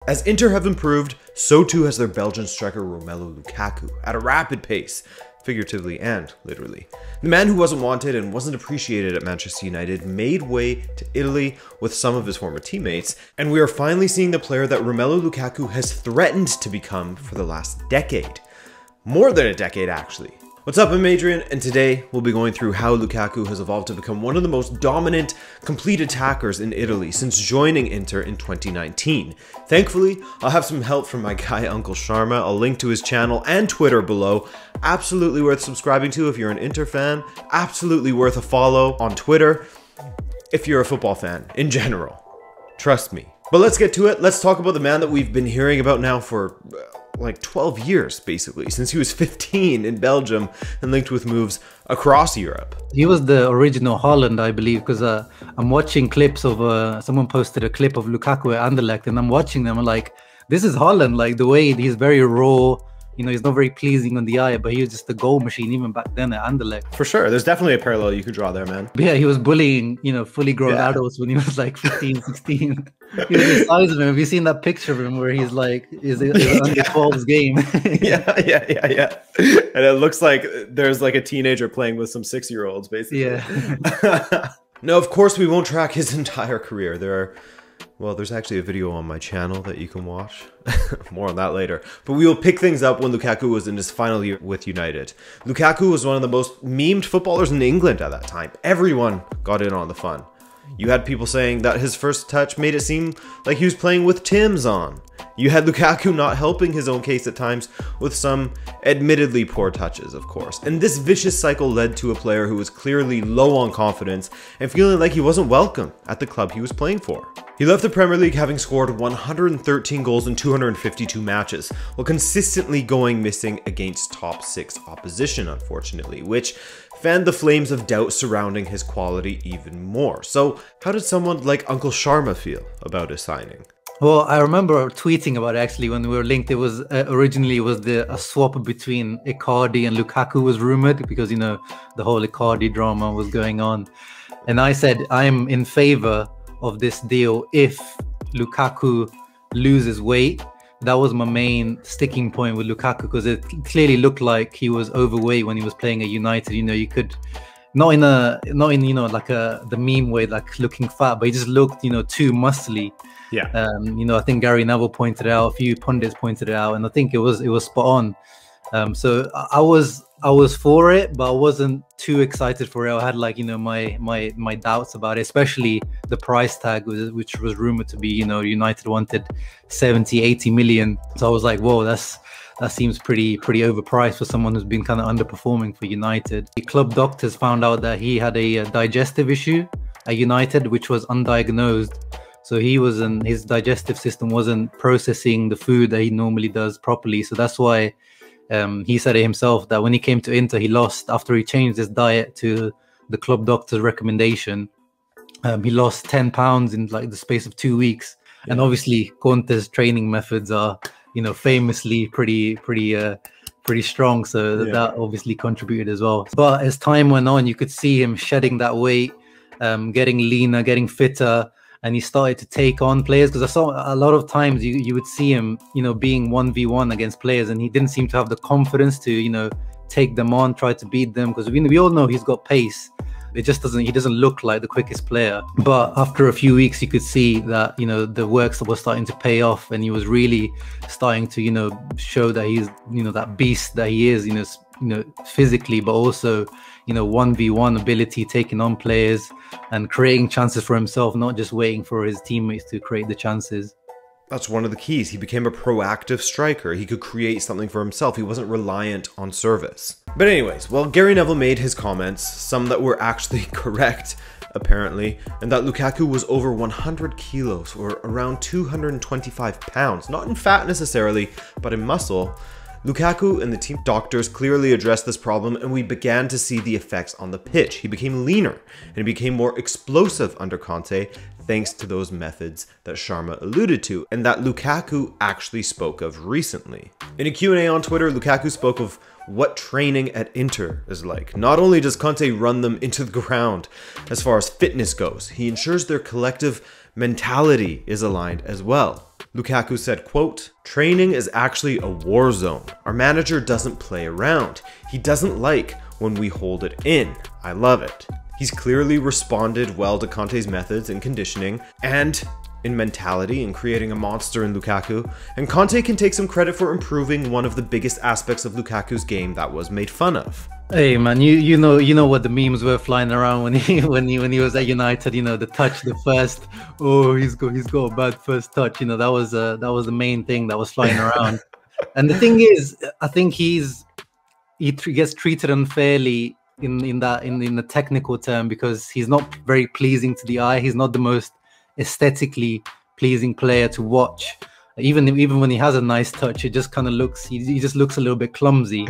As Inter have improved, so too has their Belgian striker Romelu Lukaku, at a rapid pace, figuratively and literally. The man who wasn't wanted and wasn't appreciated at Manchester United made way to Italy with some of his former teammates, and we are finally seeing the player that Romelu Lukaku has threatened to become for the last decade. More than a decade, actually. What's up, I'm Adrian, and today we'll be going through how Lukaku has evolved to become one of the most dominant, complete attackers in Italy since joining Inter in 2019. Thankfully, I'll have some help from my guy Uncle Sharma. I'll link to his channel and Twitter below. Absolutely worth subscribing to if you're an Inter fan. Absolutely worth a follow on Twitter if you're a football fan in general. Trust me. But let's get to it. Let's talk about the man that we've been hearing about now for like 12 years, basically, since he was 15 in Belgium and linked with moves across Europe. He was the original Holland, I believe, because I'm watching clips of, someone posted a clip of Lukaku at Anderlecht, and I'm watching them, I'm like, this is Holland, like the way he's very raw, you know, he's not very pleasing on the eye, but he was just a goal machine even back then at Anderlecht. For sure, there's definitely a parallel you could draw there, man. But yeah, he was bullying, you know, fully grown adults when he was like 15, 16. He was the size of him. Have you seen that picture of him where he's like, is it under 12's game? yeah. And it looks like there's like a teenager playing with some 6-year-olds, basically. Yeah. No, of course we won't track his entire career. There's actually a video on my channel that you can watch. More on that later. But we will pick things up when Lukaku was in his final year with United. Lukaku was one of the most memed footballers in England at that time. Everyone got in on the fun. You had people saying that his first touch made it seem like he was playing with Tim's on. You had Lukaku not helping his own case at times with some admittedly poor touches, of course. And this vicious cycle led to a player who was clearly low on confidence and feeling like he wasn't welcome at the club he was playing for. He left the Premier League having scored 113 goals in 252 matches, while consistently going missing against top 6 opposition, unfortunately, which fanned the flames of doubt surrounding his quality even more. So how did someone like Uncle Sharma feel about his signing? Well, I remember tweeting about it actually when we were linked. It was originally a swap between Icardi and Lukaku was rumored because, you know, the whole Icardi drama was going on. And I said, I'm in favor of this deal if Lukaku loses weight. That was my main sticking point with Lukaku because it clearly looked like he was overweight when he was playing at United. You know, you could not in you know, like the meme way, like looking fat, but he just looked, you know, too muscly. Yeah. You know, I think Gary Neville pointed it out, a few pundits pointed it out, and I think it was spot on. So I was for it, but I wasn't too excited for it. I had, like, you know, my doubts about it, especially the price tag, which was rumored to be, you know, United wanted 70-80 million. So I was like, whoa, that seems pretty overpriced for someone who's been kind of underperforming for United. The club doctors found out that he had a digestive issue at United, which was undiagnosed. So his digestive system wasn't processing the food that he normally does properly. So that's why he said it himself that when he came to Inter, he lost, after he changed his diet to the club doctor's recommendation, he lost 10 pounds in like the space of 2 weeks. Yeah. And obviously Conte's training methods are, you know, famously pretty strong. So that obviously contributed as well. But as time went on, you could see him shedding that weight, getting leaner, getting fitter. And he started to take on players because I saw a lot of times you would see him, you know, being 1v1 against players, and he didn't seem to have the confidence to, you know, take them on, try to beat them, because we all know he's got pace. It just he doesn't look like the quickest player. But after a few weeks, you could see that, you know, the works was starting to pay off, and he was really starting to, you know, show that he's, you know, that beast that he is, you know, physically, but also, you know, 1v1 ability, taking on players and creating chances for himself, not just waiting for his teammates to create the chances. That's one of the keys. He became a proactive striker. He could create something for himself. He wasn't reliant on service. But anyways, well, Gary Neville made his comments, some that were actually correct, apparently, and that Lukaku was over 100 kilos, or around 225 pounds, not in fat necessarily, but in muscle. Lukaku and the team doctors clearly addressed this problem, and we began to see the effects on the pitch. He became leaner and he became more explosive under Conte, thanks to those methods that Sharma alluded to and that Lukaku actually spoke of recently. In a Q&A on Twitter, Lukaku spoke of what training at Inter is like. Not only does Conte run them into the ground as far as fitness goes, he ensures their collective mentality is aligned as well. Lukaku said, quote, "Training is actually a war zone. Our manager doesn't play around. He doesn't like when we hold it in. I love it." He's clearly responded well to Conte's methods in conditioning and in mentality and creating a monster in Lukaku, and Conte can take some credit for improving one of the biggest aspects of Lukaku's game that was made fun of. Hey man, you know what the memes were flying around when he was at United. You know, the touch, the first, oh he's got a bad first touch. You know, that was the main thing that was flying around. And the thing is, I think he gets treated unfairly in the technical term, because he's not very pleasing to the eye. He's not the most aesthetically pleasing player to watch. Even when he has a nice touch, it just kind of looks, he just looks a little bit clumsy.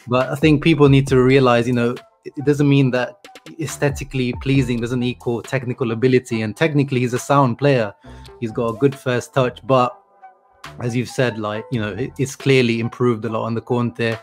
But I think people need to realize, you know, it doesn't mean that aesthetically pleasing doesn't equal technical ability. And technically, he's a sound player. He's got a good first touch. But as you've said, like, you know, it's clearly improved a lot under Conte.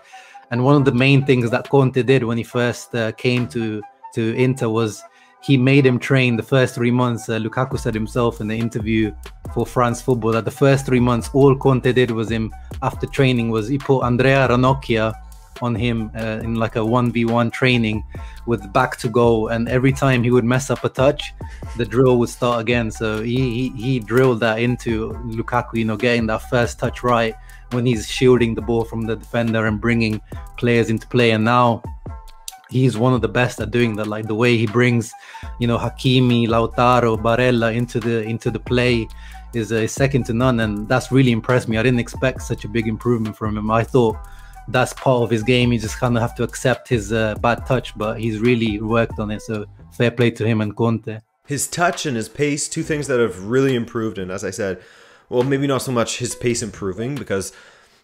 And one of the main things that Conte did when he first came to Inter was he made him train the first 3 months. Lukaku said himself in the interview for France Football that the first 3 months, all Conte did was after training was he put Andrea Ranocchia on him in like a 1v1 training with back to goal, and every time he would mess up a touch, the drill would start again. So he drilled that into Lukaku, you know, getting that first touch right when he's shielding the ball from the defender and bringing players into play. And now he's one of the best at doing that. Like the way he brings, you know, Hakimi, Lautaro, Barella into the play is second to none, and that's really impressed me. I didn't expect such a big improvement from him. I thought that's part of his game. You just kind of have to accept his bad touch, but he's really worked on it. So fair play to him and Conte. His touch and his pace, two things that have really improved. And as I said, well, maybe not so much his pace improving, because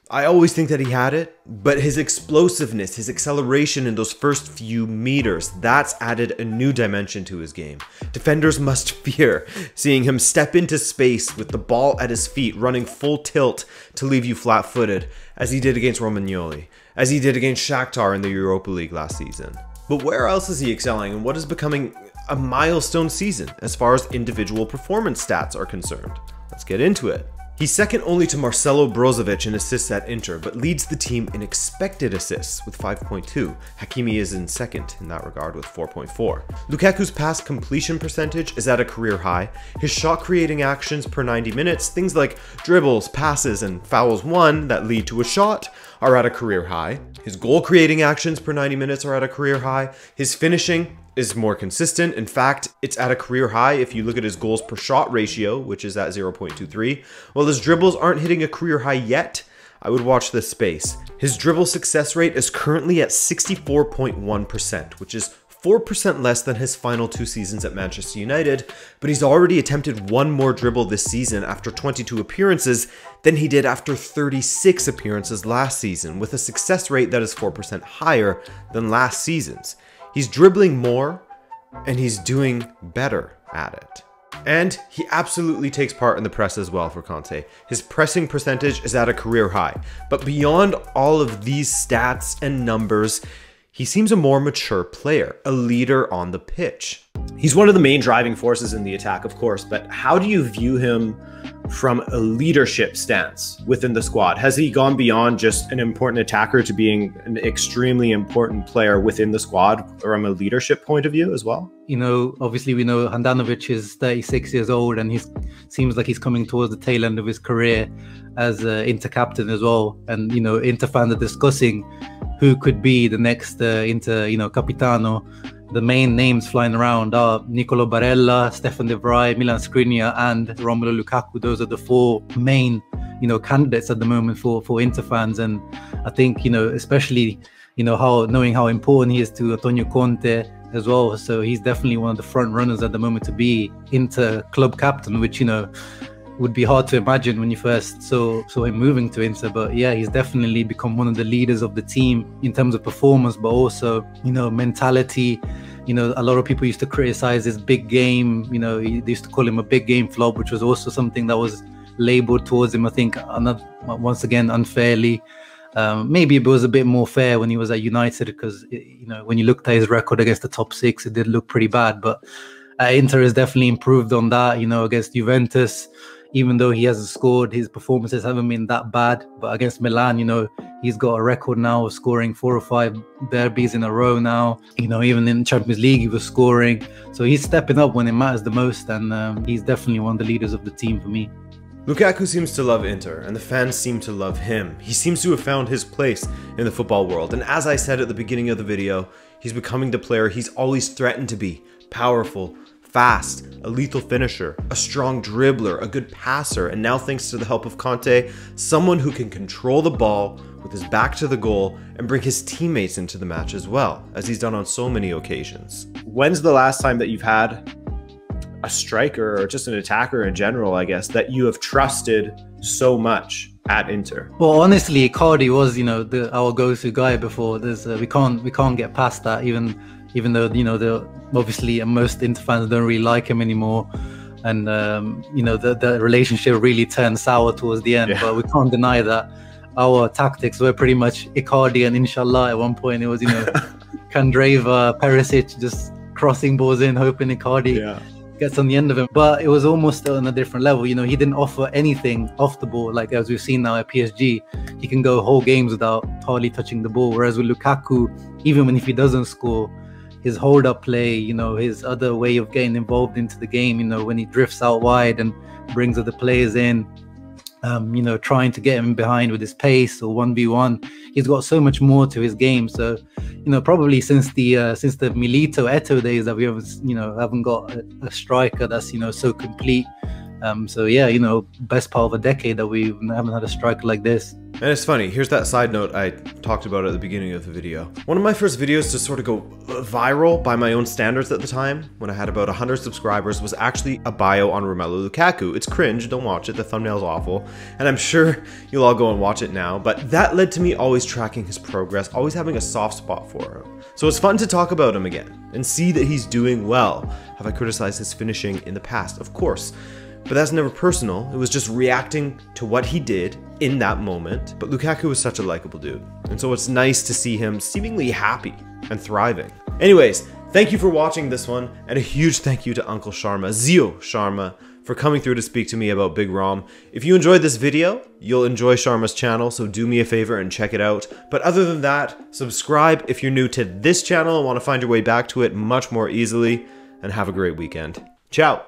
I always think that he had it, but his explosiveness, his acceleration in those first few meters, that's added a new dimension to his game. Defenders must fear seeing him step into space with the ball at his feet, running full tilt to leave you flat-footed, as he did against Romagnoli, as he did against Shakhtar in the Europa League last season. But where else is he excelling, and what is becoming a milestone season as far as individual performance stats are concerned? Let's get into it. He's second only to Marcelo Brozovic in assists at Inter, but leads the team in expected assists with 5.2. Hakimi is in second in that regard with 4.4. Lukaku's pass completion percentage is at a career high. His shot creating actions per 90 minutes, things like dribbles, passes, and fouls won that lead to a shot, are at a career high. His goal creating actions per 90 minutes are at a career high. His finishing is more consistent. In fact, it's at a career high if you look at his goals per shot ratio, which is at 0.23. While his dribbles aren't hitting a career high yet, I would watch this space. His dribble success rate is currently at 64.1%, which is 4% less than his final 2 seasons at Manchester United, but he's already attempted one more dribble this season after 22 appearances than he did after 36 appearances last season, with a success rate that is 4% higher than last season's. He's dribbling more, and he's doing better at it. And he absolutely takes part in the press as well for Conte. His pressing percentage is at a career high. But beyond all of these stats and numbers, he seems a more mature player, a leader on the pitch. He's one of the main driving forces in the attack, of course, but how do you view him from a leadership stance within the squad? Has he gone beyond just an important attacker to being an extremely important player within the squad from a leadership point of view as well? You know, obviously we know Handanovic is 36 years old, and he seems like he's coming towards the tail end of his career as Inter captain as well. And, you know, Inter fans are discussing who could be the next Inter, you know, Capitano. The main names flying around are Nicolo Barella, Stefan de Vrij, Milan Skriniar, and Romelu Lukaku. Those are the 4 main, you know, candidates at the moment for Inter fans. And I think, you know, especially, you know, knowing how important he is to Antonio Conte as well. So he's definitely one of the front runners at the moment to be Inter club captain, which, you know, would be hard to imagine when you first saw him moving to Inter. But yeah, he's definitely become one of the leaders of the team in terms of performance, but also, you know, mentality. You know, a lot of people used to criticize his big game. You know, they used to call him a big game flop, which was also something that was labeled towards him, I think, once again, unfairly. Maybe it was a bit more fair when he was at United, because, you know, when you looked at his record against the top 6, it did look pretty bad. But Inter has definitely improved on that. You know, against Juventus, even though he hasn't scored, his performances haven't been that bad. But against Milan, you know, he's got a record now of scoring 4 or 5 derbies in a row now. You know, even in Champions League, he was scoring. So he's stepping up when it matters the most, and he's definitely one of the leaders of the team for me. Lukaku seems to love Inter, and the fans seem to love him. He seems to have found his place in the football world, and as I said at the beginning of the video, he's becoming the player he's always threatened to be. Powerful, fast, a lethal finisher, a strong dribbler, a good passer, and now thanks to the help of Conte, someone who can control the ball with his back to the goal and bring his teammates into the match as well, as he's done on so many occasions. When's the last time that you've had a striker or just an attacker in general, I guess, that you have trusted so much at Inter? Well, honestly, Icardi was, you know, our go-to guy before. We can't get past that, even though, you know, obviously most Inter fans don't really like him anymore, and you know, the relationship really turned sour towards the end. Yeah. But we can't deny that our tactics were pretty much Icardi and Inshallah. At one point, it was, you know, Kandreva, Perisic just crossing balls in, hoping Icardi gets on the end of him. But it was almost on a different level. You know, he didn't offer anything off the ball, like as we've seen now at PSG. He can go whole games without hardly touching the ball, whereas with Lukaku, even if he doesn't score, his hold-up play, you know, his other way of getting involved into the game, you know, when he drifts out wide and brings other players in, you know, trying to get him behind with his pace or 1v1, he's got so much more to his game. So, you know, probably since the Milito Eto'o days that we haven't got a striker that's, you know, so complete. So yeah, you know, best part of a decade that we haven't had a striker like this. And it's funny, here's that side note I talked about at the beginning of the video. One of my first videos to sort of go viral by my own standards at the time, when I had about 100 subscribers, was actually a bio on Romelu Lukaku. It's cringe, don't watch it, the thumbnail's awful, and I'm sure you'll all go and watch it now, but that led to me always tracking his progress, always having a soft spot for him. So it's fun to talk about him again, and see that he's doing well. Have I criticized his finishing in the past? Of course. But that's never personal, it was just reacting to what he did in that moment. But Lukaku was such a likable dude, and so it's nice to see him seemingly happy and thriving. Anyways, thank you for watching this one, and a huge thank you to Uncle Sharma, Zio Sharma, for coming through to speak to me about Big Rom. If you enjoyed this video, you'll enjoy Sharma's channel, so do me a favor and check it out. But other than that, subscribe if you're new to this channel and want to find your way back to it much more easily, and have a great weekend. Ciao!